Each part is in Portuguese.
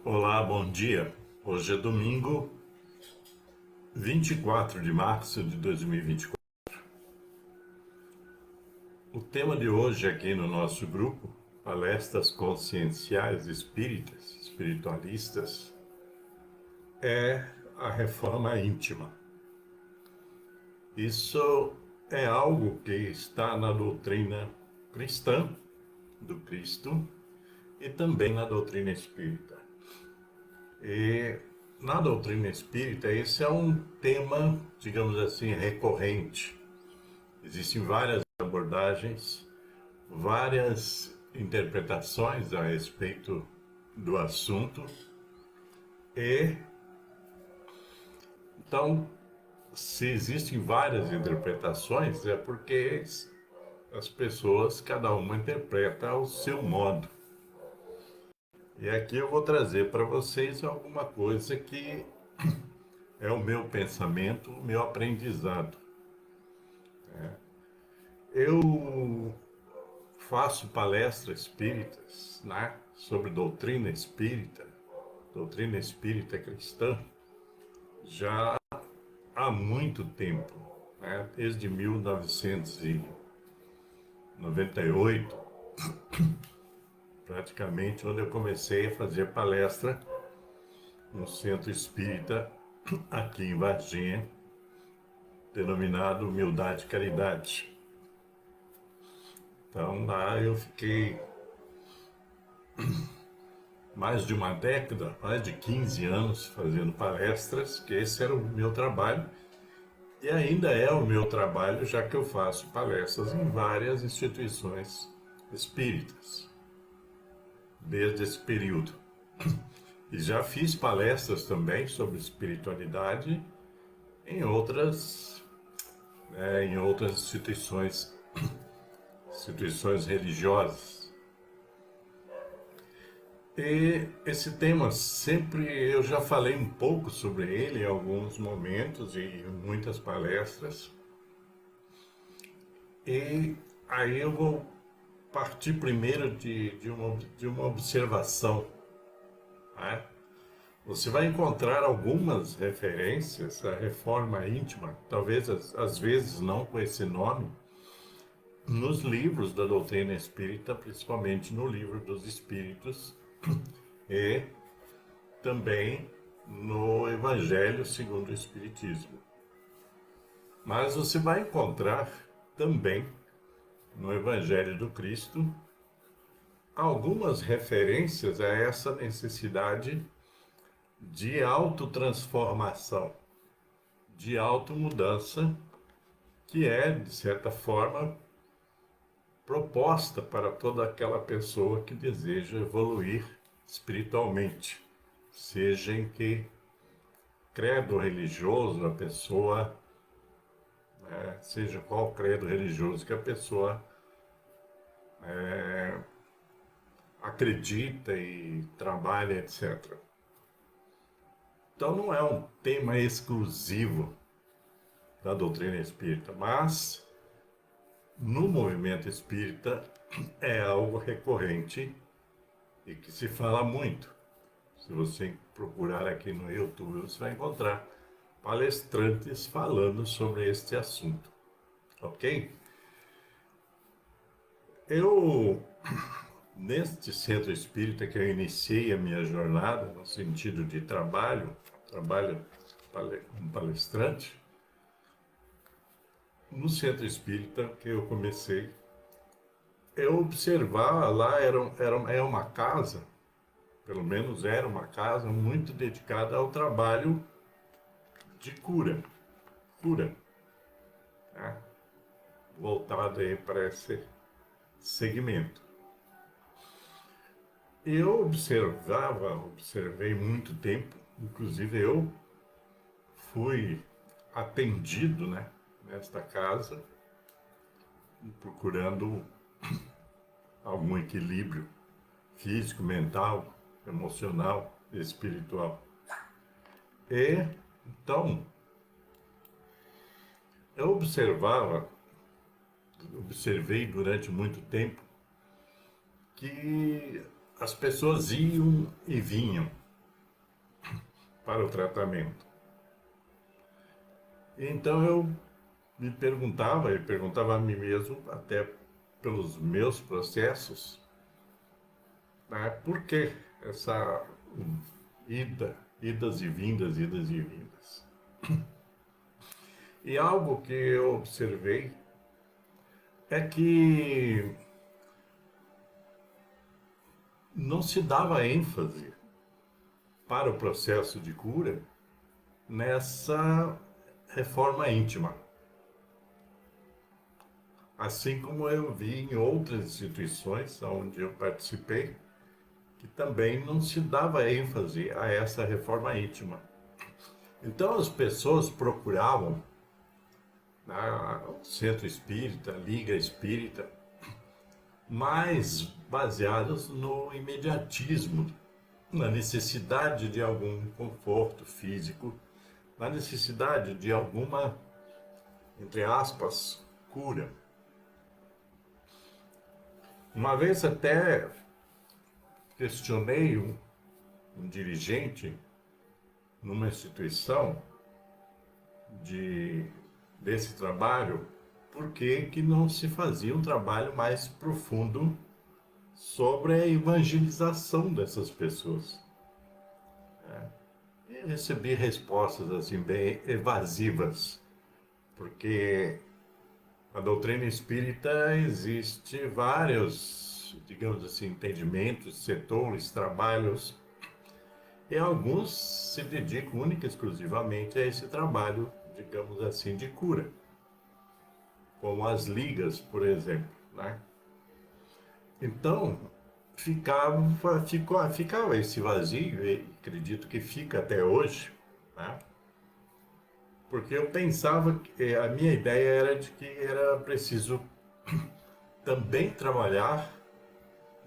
Olá, bom dia. Hoje é domingo, 24 de março de 2024. O tema de hoje aqui no nosso grupo, Palestras Conscienciais Espíritas, Espiritualistas, é a reforma íntima. Isso é algo que está na doutrina cristã do Cristo e também na doutrina espírita. E na doutrina espírita, esse é um tema, digamos assim, recorrente. Existem várias abordagens, várias interpretações a respeito do assunto. E então, se existem várias interpretações, é porque as pessoas, cada uma interpreta ao seu modo. E aqui eu vou trazer para vocês alguma coisa que é o meu pensamento, o meu aprendizado. Eu faço palestras espíritas, né, sobre doutrina espírita cristã, já há muito tempo, né, desde 1998, praticamente, onde eu comecei a fazer palestra no centro espírita aqui em Varginha, denominado Humildade e Caridade. Então lá eu fiquei mais de uma década, mais de 15 anos fazendo palestras, que esse era o meu trabalho e ainda é o meu trabalho, já que eu faço palestras em várias instituições espíritas desde esse período. E já fiz palestras também sobre espiritualidade em outras instituições religiosas. E esse tema sempre eu já falei um pouco sobre ele em alguns momentos e em muitas palestras. E aí eu vou partir primeiro de uma observação, né? Você vai encontrar algumas referências à reforma íntima, talvez às vezes não com esse nome, nos livros da doutrina espírita, principalmente no Livro dos Espíritos e também no Evangelho segundo o Espiritismo. Mas você vai encontrar também no Evangelho do Cristo algumas referências a essa necessidade de autotransformação, de automudança, que é, de certa forma, proposta para toda aquela pessoa que deseja evoluir espiritualmente, seja em que credo religioso a pessoa, seja qual credo religioso que a pessoa acredita e trabalha, etc. Então não é um tema exclusivo da doutrina espírita, mas no movimento espírita é algo recorrente e que se fala muito. Se você procurar aqui no YouTube, você vai encontrar palestrantes falando sobre este assunto, ok? Eu, neste centro espírita que eu iniciei a minha jornada, no sentido de trabalho como palestrante, no centro espírita que eu comecei, eu observava lá, é uma casa, pelo menos era uma casa muito dedicada ao trabalho de cura, né? Voltado aí para esse segmento. Eu observei muito tempo, inclusive eu fui atendido, né, nesta casa, procurando algum equilíbrio físico, mental, emocional e espiritual. E então eu observei durante muito tempo que as pessoas iam e vinham, para o tratamento. Então eu me perguntava, e perguntava a mim mesmo, até pelos meus processos, né, por que essa idas e vindas, idas e vindas. E algo que eu observei é que não se dava ênfase para o processo de cura nessa reforma íntima. Assim como eu vi em outras instituições onde eu participei, que também não se dava ênfase a essa reforma íntima. Então as pessoas procuravam o centro espírita, liga espírita, mais baseadas no imediatismo, na necessidade de algum conforto físico, na necessidade de alguma, entre aspas, cura. Uma vez até questionei um dirigente numa instituição desse trabalho, por que não se fazia um trabalho mais profundo sobre a evangelização dessas pessoas. E recebi respostas assim bem evasivas, porque a doutrina espírita existe vários, digamos assim, entendimentos, setores, trabalhos, e alguns se dedicam única e exclusivamente a esse trabalho, digamos assim, de cura, como as ligas, por exemplo, né? Então, ficava esse vazio, e acredito que fica até hoje, né? Porque eu pensava que a minha ideia era de que era preciso também trabalhar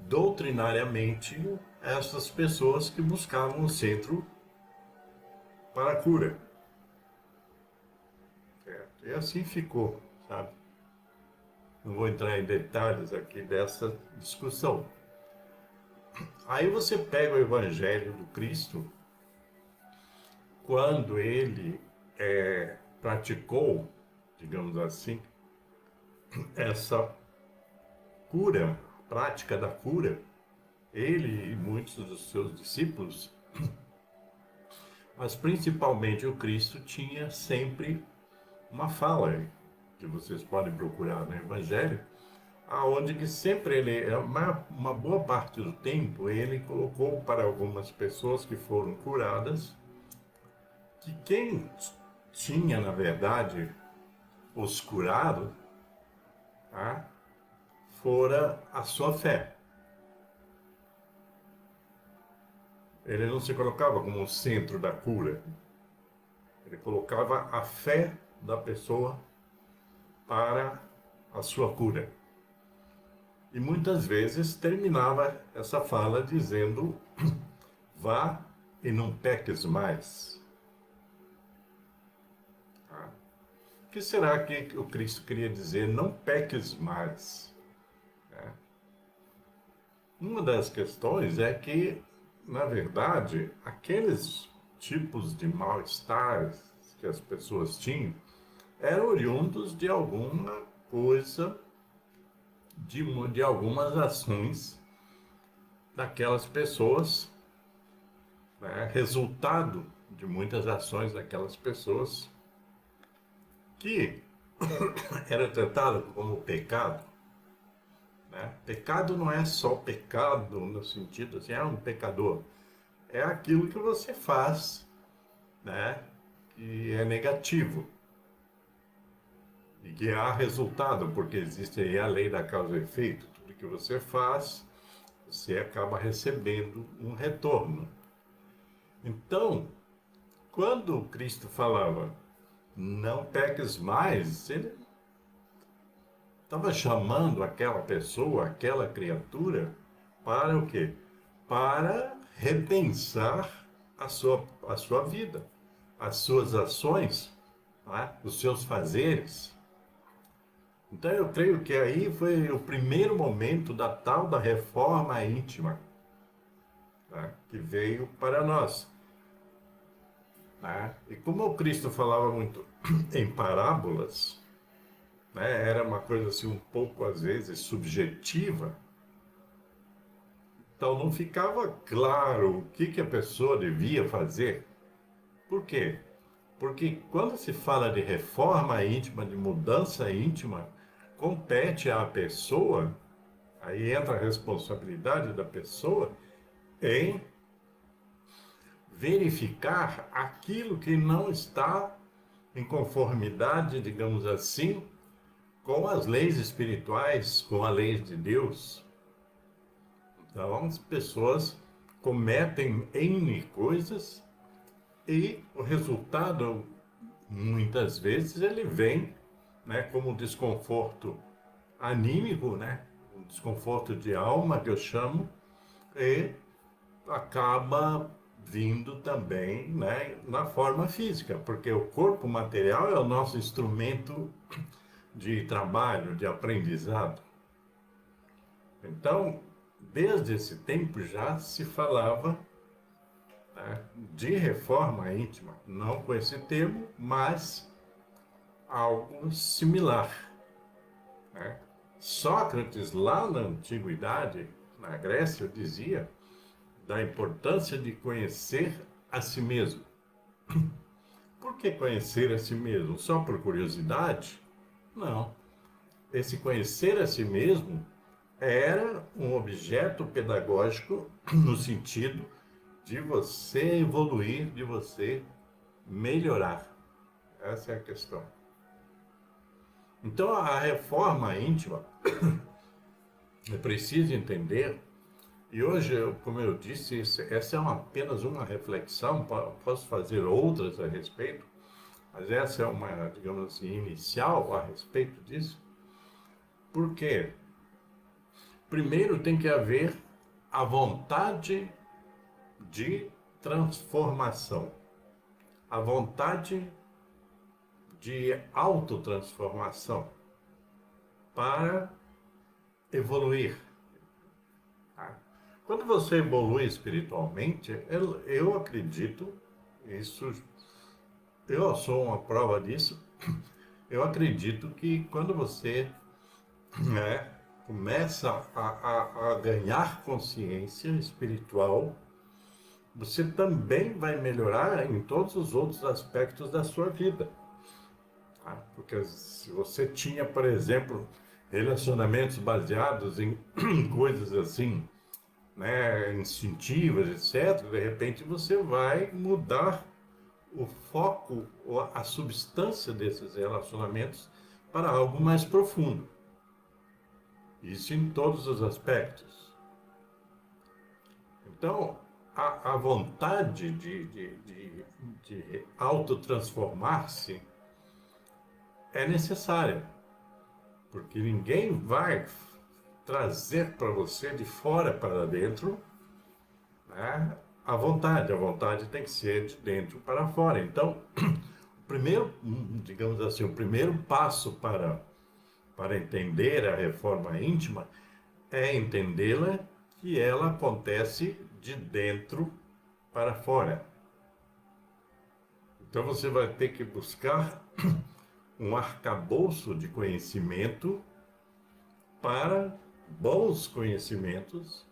doutrinariamente essas pessoas que buscavam o centro para a cura. Certo? E assim ficou, sabe? Não vou entrar em detalhes aqui dessa discussão. Aí você pega o Evangelho do Cristo, quando ele praticou, digamos assim, essa cura, prática da cura, ele e muitos dos seus discípulos, mas principalmente o Cristo, tinha sempre uma fala que vocês podem procurar no Evangelho, aonde que sempre ele, uma boa parte do tempo, ele colocou para algumas pessoas que foram curadas, que quem tinha, na verdade, os curado, tá, fora a sua fé. Ele não se colocava como o centro da cura. Ele colocava a fé da pessoa para a sua cura. E muitas vezes terminava essa fala dizendo: vá e não peques mais. O que será que o Cristo queria dizer? Não peques mais. Uma das questões é que, na verdade, aqueles tipos de mal-estar que as pessoas tinham eram oriundos de alguma coisa, de algumas ações daquelas pessoas, né? Resultado de muitas ações daquelas pessoas que era tratado como pecado. Né? Pecado não é só pecado no sentido assim, um pecador. É aquilo que você faz, né, que é negativo. E que há resultado, porque existe aí a lei da causa e efeito. Tudo que você faz, você acaba recebendo um retorno. Então, quando Cristo falava, não peques mais, ele estava chamando aquela pessoa, aquela criatura, para o quê? Para repensar a sua vida, as suas ações, né? Os seus fazeres. Então eu creio que aí foi o primeiro momento da tal da reforma íntima, né? Que veio para nós. né? E como o Cristo falava muito em parábolas, né, era uma coisa assim um pouco, às vezes, subjetiva, então não ficava claro o que a pessoa devia fazer. Por quê? Porque quando se fala de reforma íntima, de mudança íntima, compete à pessoa, aí entra a responsabilidade da pessoa em verificar aquilo que não está em conformidade, digamos assim, com as leis espirituais, com a lei de Deus. Então, as pessoas cometem N coisas e o resultado, muitas vezes, ele vem, né, como um desconforto anímico, né, um desconforto de alma, que eu chamo, e acaba vindo também, né, na forma física, porque o corpo material é o nosso instrumento de trabalho, de aprendizado. Então, desde esse tempo já se falava, né, de reforma íntima, não com esse termo, mas algo similar, né? Sócrates, lá na antiguidade, na Grécia, dizia da importância de conhecer a si mesmo. Por que conhecer a si mesmo? Só por curiosidade? Não. Esse conhecer a si mesmo era um objeto pedagógico no sentido de você evoluir, de você melhorar. Essa é a questão. Então, a reforma íntima é preciso entender, e hoje, como eu disse, essa é apenas uma reflexão, posso fazer outras a respeito, mas essa é uma, digamos assim, inicial a respeito disso. Por quê? Primeiro tem que haver a vontade de transformação, a vontade de autotransformação para evoluir. Tá? Quando você evolui espiritualmente, eu acredito, isso, eu sou uma prova disso, eu acredito que quando você, né, começa a ganhar consciência espiritual, você também vai melhorar em todos os outros aspectos da sua vida. Tá? Porque se você tinha, por exemplo, relacionamentos baseados em coisas assim, né, instintivas, etc., de repente você vai mudar o foco, ou a substância desses relacionamentos para algo mais profundo. Isso em todos os aspectos. Então, a vontade de autotransformar-se é necessária, porque ninguém vai trazer para você de fora para dentro, né, a vontade tem que ser de dentro para fora. Então, o primeiro, digamos assim, o primeiro passo para entender a reforma íntima é entendê-la que ela acontece de dentro para fora. Então você vai ter que buscar um arcabouço de conhecimento para bons conhecimentos,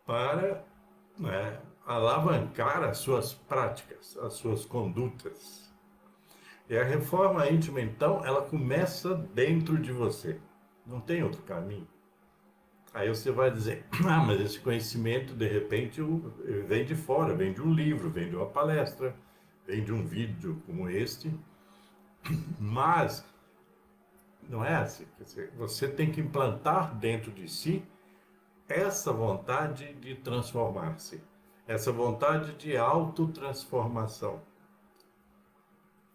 para, né, alavancar as suas práticas, as suas condutas. E a reforma íntima, então, ela começa dentro de você. Não tem outro caminho. Aí você vai dizer, ah, mas esse conhecimento, de repente, vem de fora, vem de um livro, vem de uma palestra, vem de um vídeo como este, mas não é assim. Quer dizer, você tem que implantar dentro de si essa vontade de transformar-se, essa vontade de autotransformação.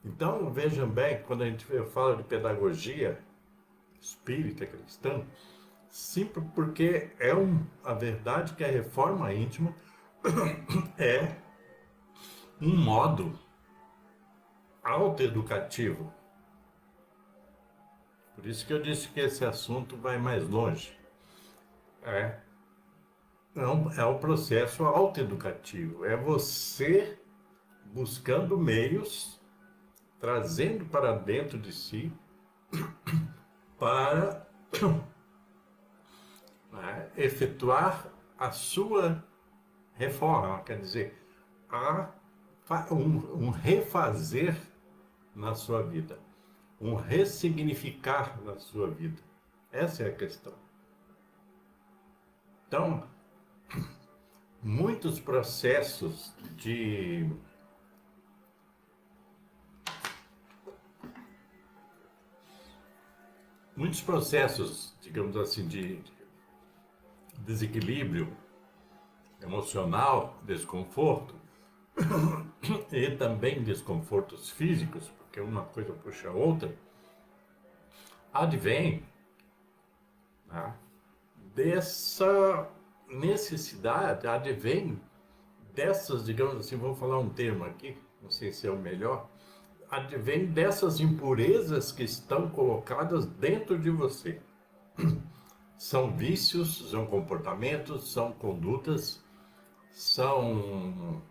Então, vejam bem, quando eu falo de pedagogia espírita cristã, simples porque a verdade que a reforma íntima é um modo autoeducativo. Por isso que eu disse que esse assunto vai mais longe. É, é um processo autoeducativo. É você buscando meios, trazendo para dentro de si, para efetuar a sua reforma, quer dizer, um refazer na sua vida, um ressignificar na sua vida. Essa é a questão. Então, muitos processos digamos assim, de desequilíbrio emocional, desconforto, e também desconfortos físicos, porque uma coisa puxa a outra, advém, né, dessa necessidade, advém dessas, digamos assim, vou falar um termo aqui, não sei se é o melhor, advém dessas impurezas que estão colocadas dentro de você. São vícios, são comportamentos, são condutas, são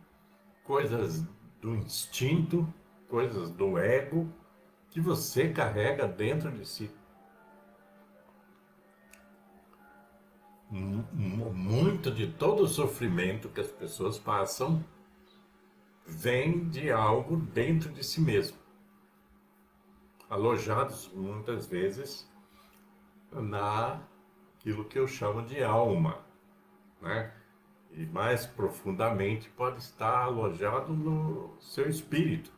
coisas do instinto, coisas do ego, que você carrega dentro de si. Muito de todo o sofrimento que as pessoas passam vem de algo dentro de si mesmo, alojados muitas vezes naquilo que eu chamo de alma, né? E mais profundamente pode estar alojado no seu espírito,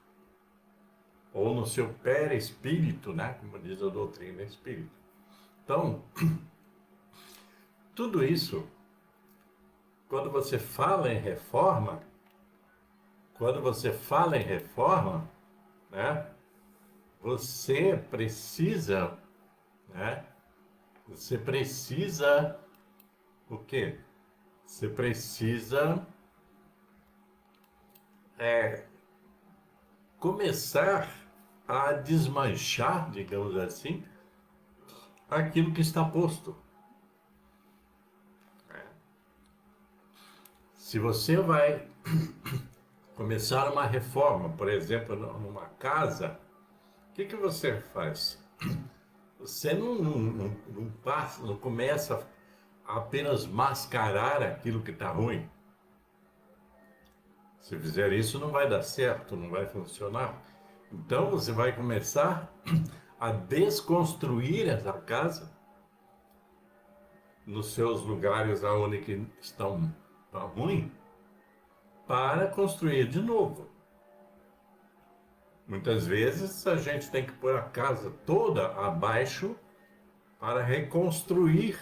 ou no seu perispírito, né? Como diz a doutrina espírita. Então, tudo isso, quando você fala em reforma, né? Você precisa, né? Você precisa o quê? Você precisa começar a desmanchar, digamos assim, aquilo que está posto. Se você vai começar uma reforma, por exemplo, numa casa, o que você faz? Você não passa, não começa a apenas mascarar aquilo que está ruim. Se fizer isso, não vai dar certo, não vai funcionar. Então você vai começar a desconstruir essa casa nos seus lugares aonde que estão ruins, para construir de novo. Muitas vezes a gente tem que pôr a casa toda abaixo para reconstruir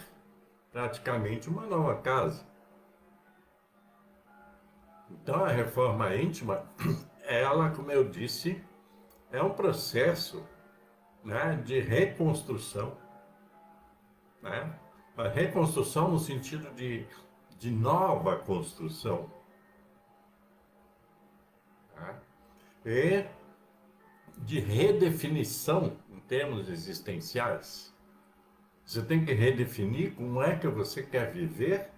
praticamente uma nova casa. Então a reforma íntima, ela, como eu disse, é um processo, né, de reconstrução, né? A reconstrução no sentido de nova construção, né? E de redefinição em termos existenciais. Você tem que redefinir como é que você quer viver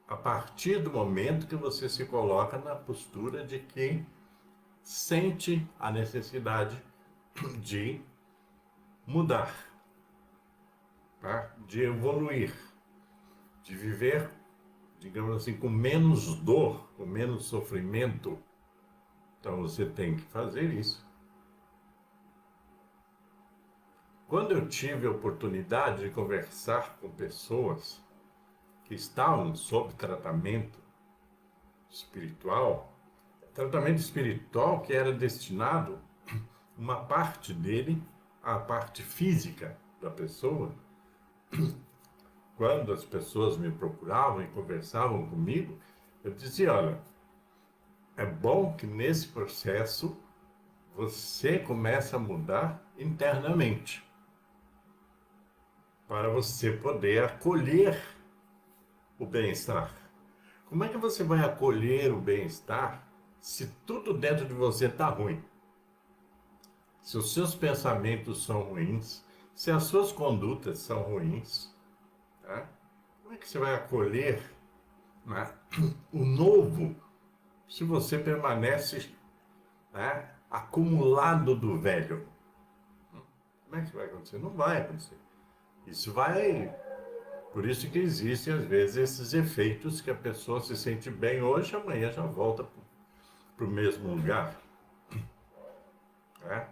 a partir do momento que você se coloca na postura de quem sente a necessidade de mudar, tá? De evoluir, de viver, digamos assim, com menos dor, com menos sofrimento. Então você tem que fazer isso. Quando eu tive a oportunidade de conversar com pessoas que estavam sob tratamento espiritual que era destinado uma parte dele à parte física da pessoa, quando as pessoas me procuravam e conversavam comigo, eu dizia, olha, é bom que nesse processo você comece a mudar internamente, para você poder acolher o bem-estar. Como é que você vai acolher o bem-estar se tudo dentro de você está ruim? Se os seus pensamentos são ruins, se as suas condutas são ruins, tá? Como é que você vai acolher, né, o novo se você permanece né, acumulado do velho. Como é que isso vai acontecer? Não vai acontecer. Isso vai. Por isso que existem, às vezes, esses efeitos que a pessoa se sente bem hoje, amanhã já volta para o mesmo lugar. Né?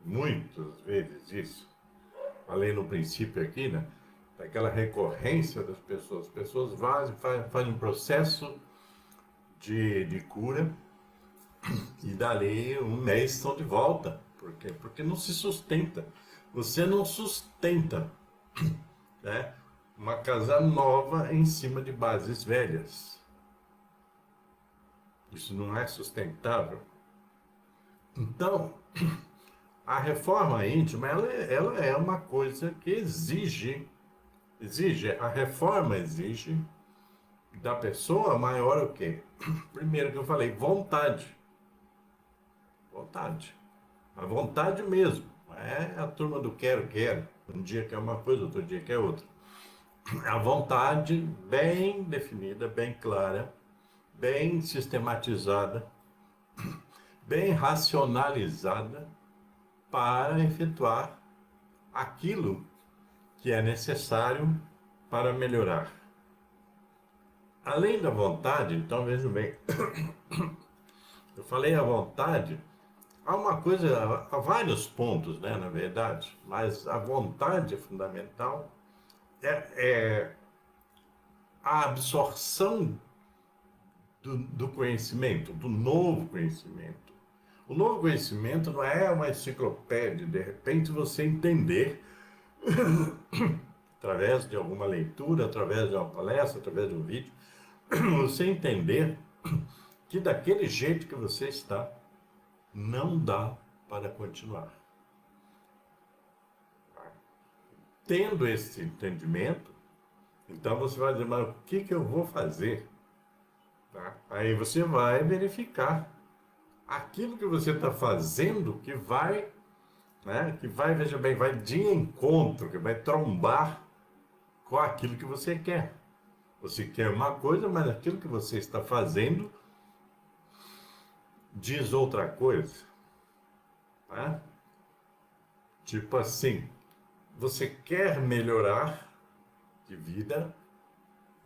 Muitas vezes isso. Falei no princípio aqui, né? Daquela recorrência das pessoas. As pessoas fazem um processo de cura e dali um mês estão de volta. Por quê? Porque não se sustenta. Você não sustenta, né, uma casa nova em cima de bases velhas. Isso não é sustentável. Então, a reforma íntima, ela é uma coisa que a reforma exige da pessoa maior o quê? Primeiro que eu falei, vontade. Vontade. A vontade mesmo. É a turma do quero. Um dia quer uma coisa, outro dia quer outra. A vontade bem definida, bem clara, bem sistematizada, bem racionalizada para efetuar aquilo que é necessário para melhorar. Além da vontade, então veja bem, eu falei a vontade, há uma coisa, há vários pontos, né, na verdade, mas a vontade é fundamental, é a absorção do conhecimento, do novo conhecimento. O novo conhecimento não é uma enciclopédia, de repente você entender através de alguma leitura, através de uma palestra, através de um vídeo, você entender que daquele jeito que você está, não dá para continuar. Tendo esse entendimento, então você vai dizer, mas o que eu vou fazer? Tá? Aí você vai verificar aquilo que você está fazendo que vai, né, veja bem, vai de encontro, que vai trombar com aquilo que você quer. Você quer uma coisa, mas aquilo que você está fazendo diz outra coisa. Tá? Tipo assim, você quer melhorar de vida,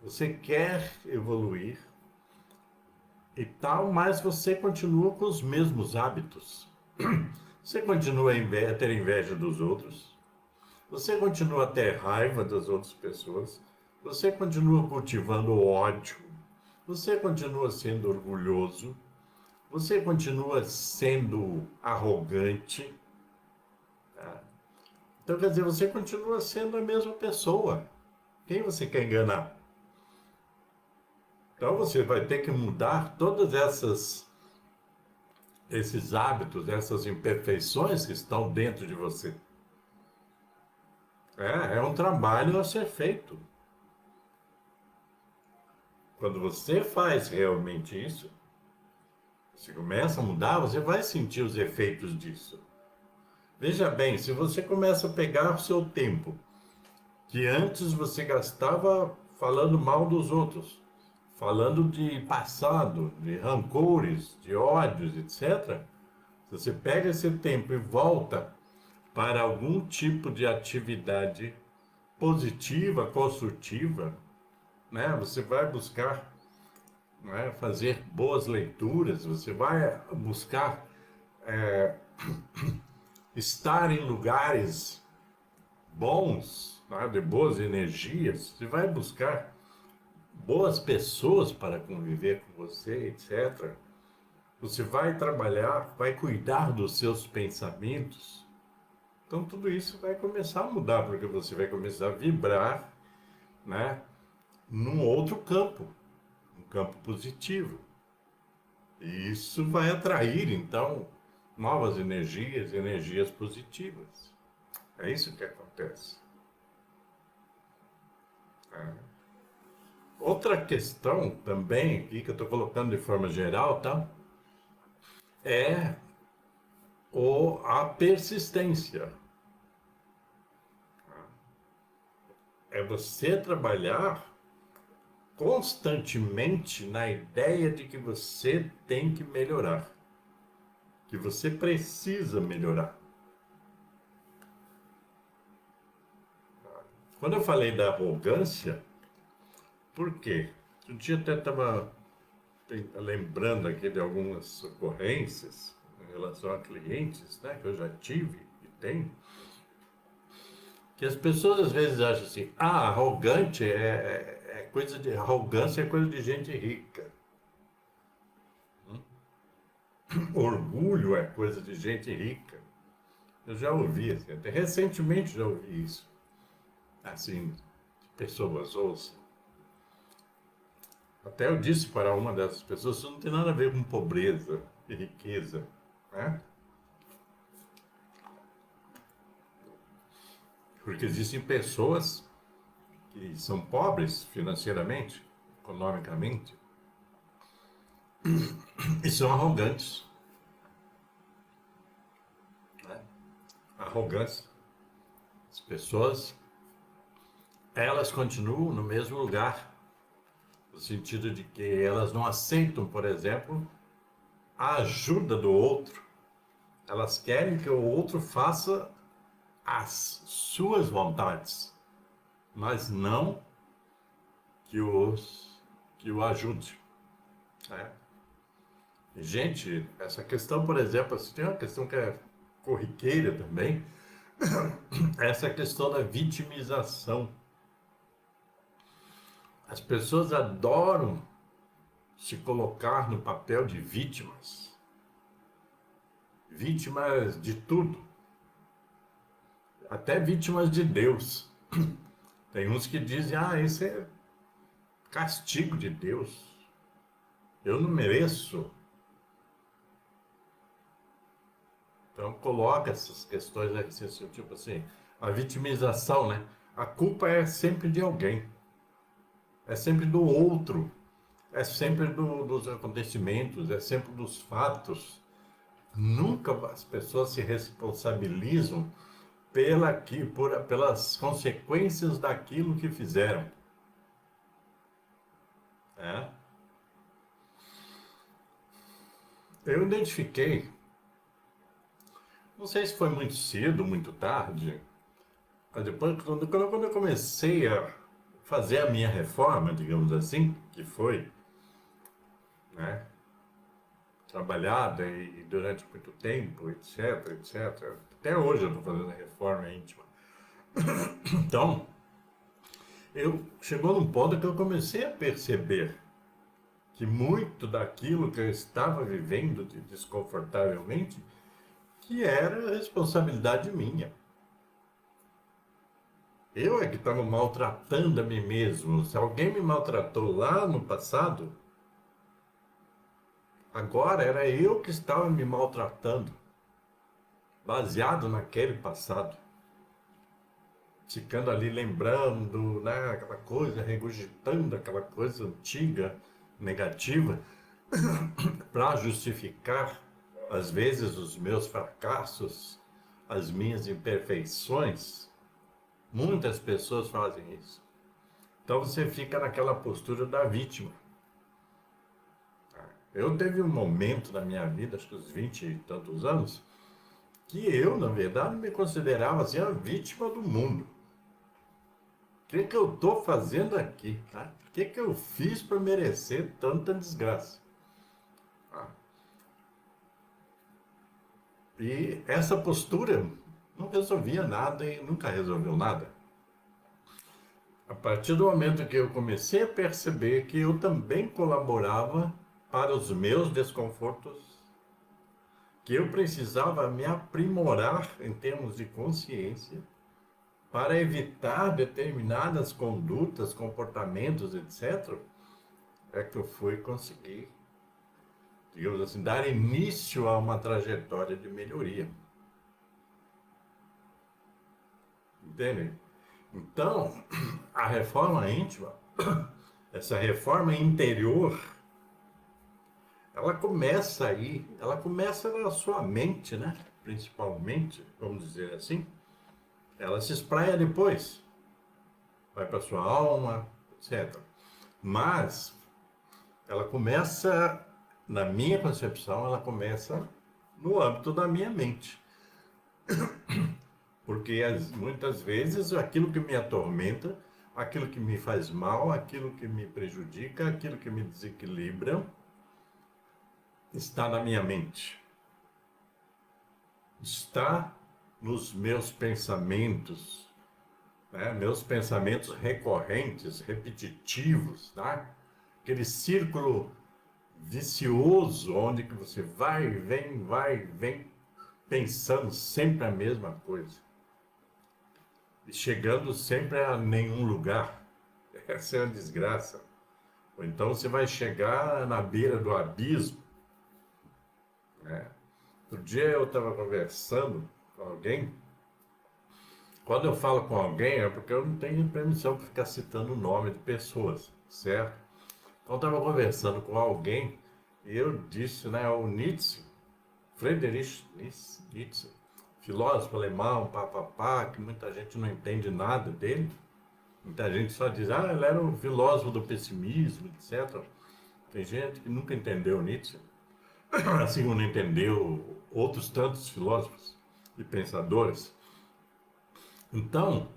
você quer evoluir e tal, mas você continua com os mesmos hábitos. Você continua a ter inveja dos outros, você continua a ter raiva das outras pessoas, você continua cultivando ódio, você continua sendo orgulhoso, você continua sendo arrogante. Tá? Então, quer dizer, você continua sendo a mesma pessoa. Quem você quer enganar? Então, você vai ter que mudar todas esses hábitos, essas imperfeições que estão dentro de você. É um trabalho a ser feito. Quando você faz realmente isso, você começa a mudar, você vai sentir os efeitos disso. Veja bem, se você começa a pegar o seu tempo, que antes você gastava falando mal dos outros, falando de passado, de rancores, de ódios, etc. Se você pega esse tempo e volta para algum tipo de atividade positiva, construtiva, né? Você vai buscar, né, fazer boas leituras, você vai buscar estar em lugares bons, né, de boas energias, você vai buscar boas pessoas para conviver com você, etc. Você vai trabalhar, vai cuidar dos seus pensamentos. Então tudo isso vai começar a mudar, porque você vai começar a vibrar, né, num outro campo, um campo positivo. E isso vai atrair, então, novas energias, energias positivas. É isso que acontece. É. Outra questão também aqui, que eu estou colocando de forma geral, tá? É a persistência. É você trabalhar constantemente na ideia de que você tem que melhorar. que você precisa melhorar. Quando eu falei da arrogância, por quê? Um dia até estava lembrando aqui de algumas ocorrências em relação a clientes, né, que eu já tive e tenho, que as pessoas às vezes acham assim, arrogante é coisa de arrogância é coisa de gente rica. Orgulho é coisa de gente rica. Eu já ouvi, assim, até recentemente já ouvi isso. Assim, pessoas ouçam. Até eu disse para uma dessas pessoas, isso não tem nada a ver com pobreza e riqueza, né? Porque existem pessoas que são pobres financeiramente, economicamente, e são arrogantes, né? Arrogantes. As pessoas, elas continuam no mesmo lugar, no sentido de que elas não aceitam, por exemplo, a ajuda do outro. Elas querem que o outro faça as suas vontades, mas não que o ajude, né? Gente, essa questão, por exemplo, assim, tem uma questão que é corriqueira também, essa questão da vitimização. As pessoas adoram se colocar no papel de vítimas, vítimas de tudo, até vítimas de Deus. Tem uns que dizem, isso é castigo de Deus, eu não mereço. Então coloca essas questões assim, tipo assim, a vitimização, né? A culpa é sempre de alguém, é sempre do outro, é sempre dos acontecimentos, é sempre dos fatos. Nunca as pessoas se responsabilizam pelas consequências daquilo que fizeram, né? Eu identifiquei, não sei se foi muito cedo, muito tarde, mas depois, quando eu comecei a fazer a minha reforma, digamos assim, que foi, né, trabalhada e durante muito tempo, etc, etc. Até hoje eu estou fazendo a reforma íntima. Então, chegou num ponto que eu comecei a perceber que muito daquilo que eu estava vivendo desconfortavelmente, que era responsabilidade minha. Eu é que estava maltratando a mim mesmo. Se alguém me maltratou lá no passado, agora era eu que estava me maltratando, baseado naquele passado. Ficando ali lembrando, né, aquela coisa, regurgitando aquela coisa antiga, negativa, para justificar, às vezes, os meus fracassos, as minhas imperfeições. Muitas pessoas fazem isso. Então você fica naquela postura da vítima. Eu teve um momento na minha vida, acho que uns 20 e tantos anos, que eu, na verdade, me considerava assim a vítima do mundo. O que eu estou fazendo aqui? Tá? O que eu fiz para merecer tanta desgraça? E essa postura não resolvia nada e nunca resolveu nada. A partir do momento que eu comecei a perceber que eu também colaborava para os meus desconfortos, que eu precisava me aprimorar em termos de consciência para evitar determinadas condutas, comportamentos, etc., é que eu fui conseguir, digamos assim, dar início a uma trajetória de melhoria. Entende? Então, a reforma íntima, essa reforma interior, ela começa aí, ela começa na sua mente, né? Principalmente, vamos dizer assim. Ela se espraia depois, vai para sua alma, etc. Mas ela começa, na minha concepção, ela começa no âmbito da minha mente. Porque muitas vezes aquilo que me atormenta, aquilo que me faz mal, aquilo que me prejudica, aquilo que me desequilibra, está na minha mente. Está nos meus pensamentos, né? Meus pensamentos recorrentes, repetitivos, tá? Aquele círculo vicioso onde que você vai, vem, pensando sempre a mesma coisa e chegando sempre a nenhum lugar. Essa é a desgraça. Ou então você vai chegar na beira do abismo, né? Outro dia eu estava conversando com alguém. Quando eu falo com alguém é porque eu não tenho permissão para ficar citando o nome de pessoas, certo? Então eu estava conversando com alguém e eu disse, né, o Nietzsche, Friedrich Nietzsche, filósofo alemão, papapá, que muita gente não entende nada dele. Muita gente só diz, ah, ele era um filósofo do pessimismo, etc. Tem gente que nunca entendeu Nietzsche, assim como não entendeu outros tantos filósofos e pensadores. Então,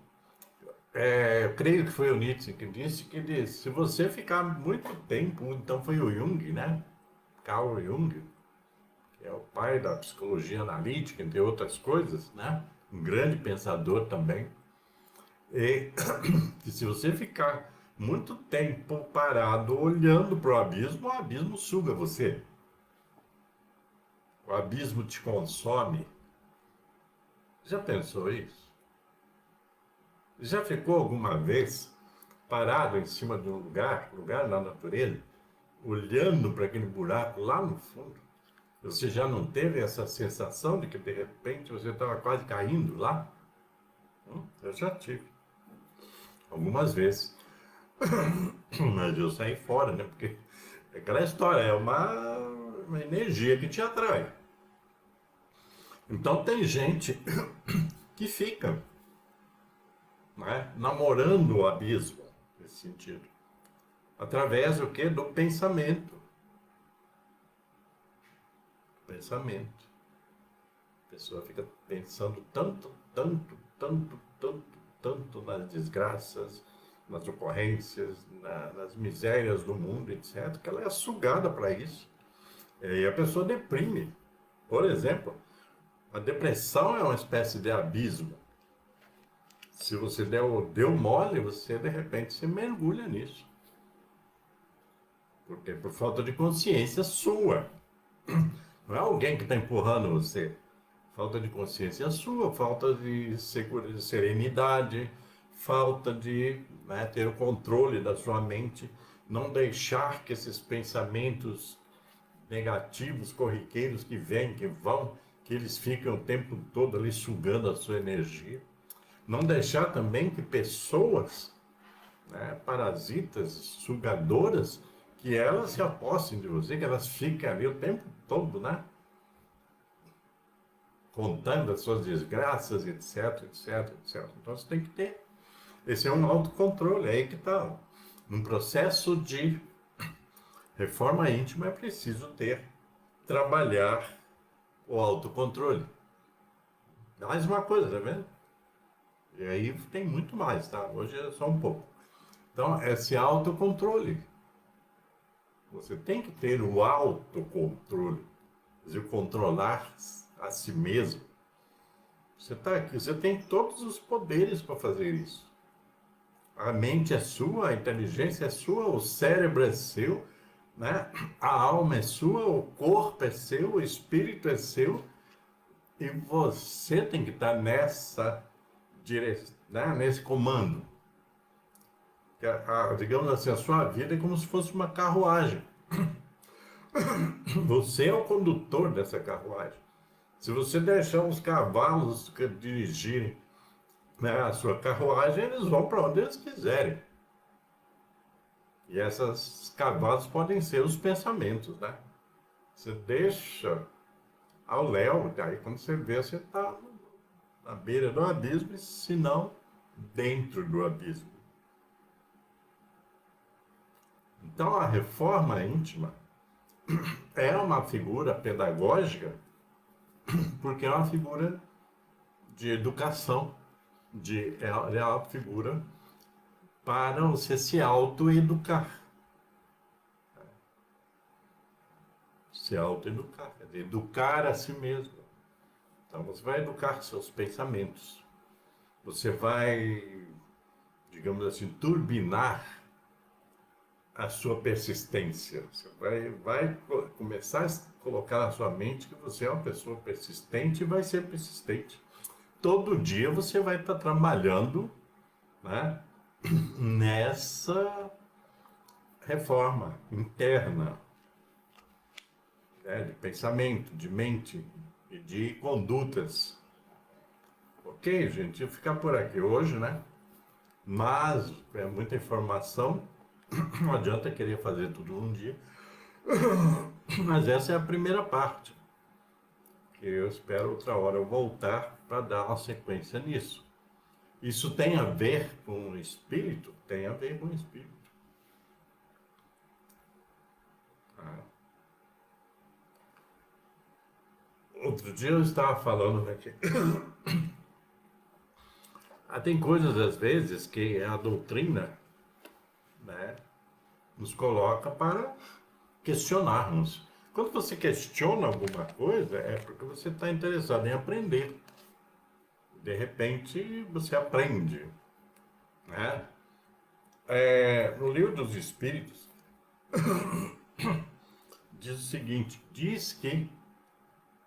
eu creio que foi o Nietzsche que disse que se você ficar muito tempo, então foi o Jung, né? Carl Jung, que é o pai da psicologia analítica, entre outras coisas, né? Um grande pensador também. E que se você ficar muito tempo parado olhando para o abismo suga você. O abismo te consome. Já pensou isso? Já ficou alguma vez parado em cima de um lugar na natureza, olhando para aquele buraco lá no fundo? Você já não teve essa sensação de que de repente você estava quase caindo lá? Eu já tive, algumas vezes. Mas eu saí fora, né? Porque é aquela história, é uma energia que te atrai. Então tem gente que fica, né, namorando o abismo, nesse sentido. Através do quê? Do pensamento. Pensamento. A pessoa fica pensando tanto nas desgraças, nas ocorrências, nas misérias do mundo, etc., que ela é sugada para isso. E a pessoa deprime. Por exemplo, a depressão é uma espécie de abismo. Se você deu mole, você de repente se mergulha nisso. Porque por falta de consciência sua. Não é alguém que está empurrando você. Falta de consciência sua, falta de serenidade, falta de, né, ter o controle da sua mente, não deixar que esses pensamentos negativos, corriqueiros que vêm, que vão, que eles ficam o tempo todo ali sugando a sua energia. Não deixar também que pessoas, né, parasitas, sugadoras, que elas se apossem de você, que elas fiquem ali o tempo todo, né? Contando as suas desgraças, etc, etc, etc. Então você tem que ter. Esse é um autocontrole, é aí que está. Num processo de reforma íntima é preciso trabalhar o autocontrole. Mais uma coisa, tá vendo? E aí tem muito mais, tá? Hoje é só um pouco. Então, esse autocontrole. Você tem que ter o autocontrole, quer dizer, controlar a si mesmo. Você está aqui, você tem todos os poderes para fazer isso. A mente é sua, a inteligência é sua, o cérebro é seu, né? A alma é sua, o corpo é seu, o espírito é seu, e você tem que estar nessa direção, né? Nesse comando. Digamos assim, a sua vida é como se fosse uma carruagem. Você é o condutor dessa carruagem. Se você deixar os cavalos dirigirem, né, a sua carruagem, eles vão para onde eles quiserem. E esses cavalos podem ser os pensamentos, né? Você deixa ao léu, aí quando você vê, você está na beira do abismo, se não dentro do abismo. Então a reforma íntima é uma figura pedagógica porque é uma figura de educação, é uma figura para você se autoeducar. Se autoeducar, quer dizer, educar a si mesmo. Então você vai educar seus pensamentos. Você vai, digamos assim, turbinar a sua persistência. Você vai começar a colocar na sua mente que você é uma pessoa persistente e vai ser persistente. Todo dia você vai estar trabalhando, né, nessa reforma interna, né, de pensamento, de mente e de condutas. Ok, gente, eu vou ficar por aqui hoje, né? Mas é muita informação, não adianta querer fazer tudo num dia. Mas essa é a primeira parte, que eu espero outra hora eu voltar para dar uma sequência nisso. Isso tem a ver com o espírito? Tem a ver com o espírito. Ah. Outro dia eu estava falando aqui. Tem coisas, às vezes, que a doutrina, né, nos coloca para questionarmos. Quando você questiona alguma coisa, é porque você está interessado em aprender. De repente, você aprende, né? No livro dos Espíritos, diz o seguinte, diz que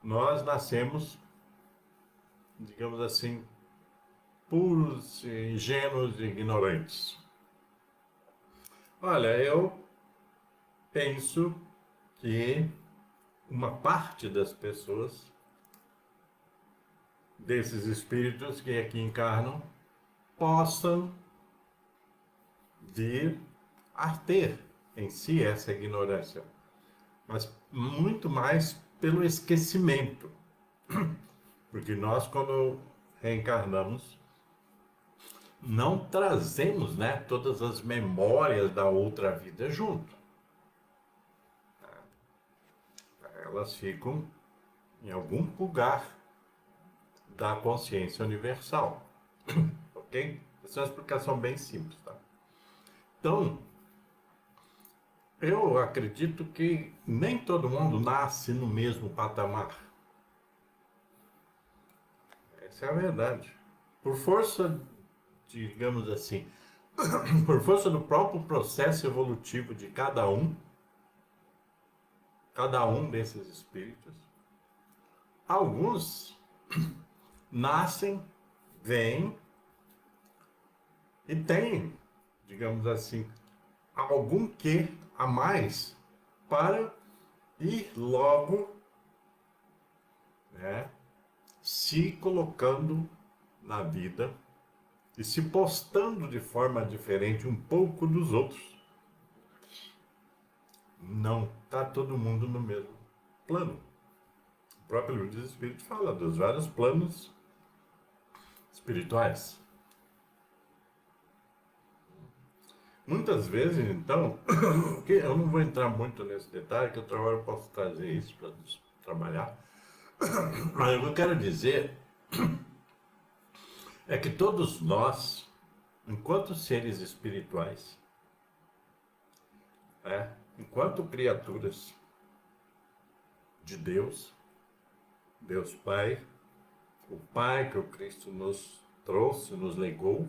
nós nascemos, digamos assim, puros, ingênuos e ignorantes. Olha, eu penso que uma parte das pessoas, desses espíritos que aqui encarnam, possam vir a ter em si essa ignorância, mas muito mais pelo esquecimento, porque nós, quando reencarnamos, não trazemos, né, todas as memórias da outra vida junto. Elas ficam em algum lugar da consciência universal, ok? Essa é uma explicação bem simples, tá? Então, eu acredito que nem todo mundo nasce no mesmo patamar. Essa é a verdade. Por força, digamos assim, por força do próprio processo evolutivo de cada um desses espíritos, alguns nascem, vêm e têm, digamos assim, algum quê a mais para ir logo, né, se colocando na vida e se postando de forma diferente um pouco dos outros. Não está todo mundo no mesmo plano. O próprio livro dos Espíritos fala dos vários planos espirituais. Muitas vezes, então, eu não vou entrar muito nesse detalhe, que outra hora eu posso trazer isso para trabalhar, mas o que eu quero dizer é que todos nós, enquanto seres espirituais, enquanto criaturas de Deus, Deus Pai, o Pai que o Cristo nos trouxe, nos legou,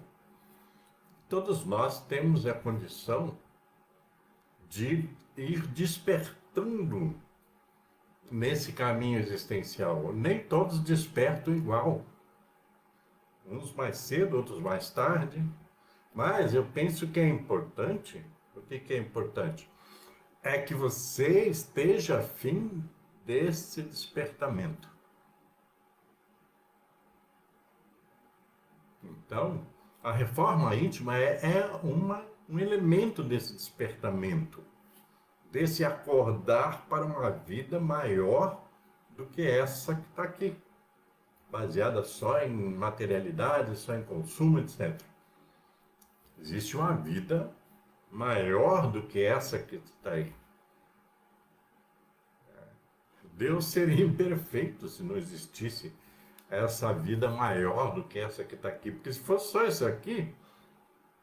todos nós temos a condição de ir despertando nesse caminho existencial. Nem todos despertam igual. Uns mais cedo, outros mais tarde. Mas eu penso que é importante. O que é importante? É que você esteja afim desse despertamento. Então, a reforma íntima um elemento desse despertamento, desse acordar para uma vida maior do que essa que está aqui, baseada só em materialidade, só em consumo, etc. Existe uma vida maior do que essa que está aí. Deus seria imperfeito se não existisse essa vida maior do que essa que está aqui. Porque se fosse só isso aqui,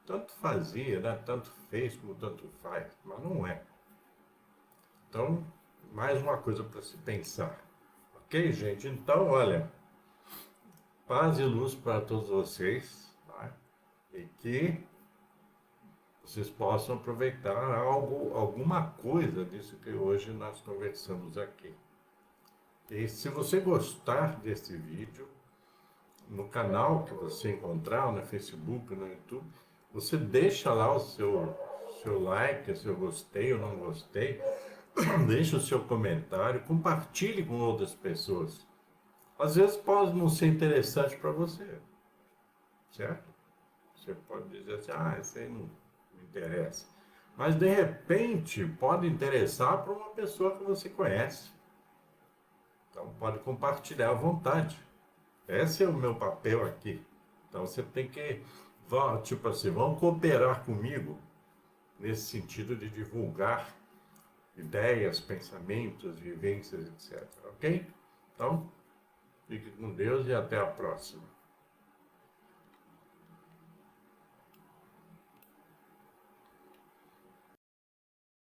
tanto fazia, né? Tanto fez como tanto faz, mas não é. Então, mais uma coisa para se pensar. Ok, gente? Então, olha, paz e luz para todos vocês, tá? E que vocês possam aproveitar alguma coisa disso que hoje nós conversamos aqui. E se você gostar desse vídeo, no canal que você encontrar, no Facebook, no YouTube, você deixa lá o seu like, o seu gostei ou não gostei, deixa o seu comentário, compartilhe com outras pessoas. Às vezes pode não ser interessante para você, certo? Você pode dizer assim, isso aí não me interessa. Mas de repente pode interessar para uma pessoa que você conhece. Então pode compartilhar à vontade. Esse é o meu papel aqui. Então você tem que, tipo assim, vão cooperar comigo nesse sentido de divulgar ideias, pensamentos, vivências, etc. Ok? Então, fique com Deus e até a próxima.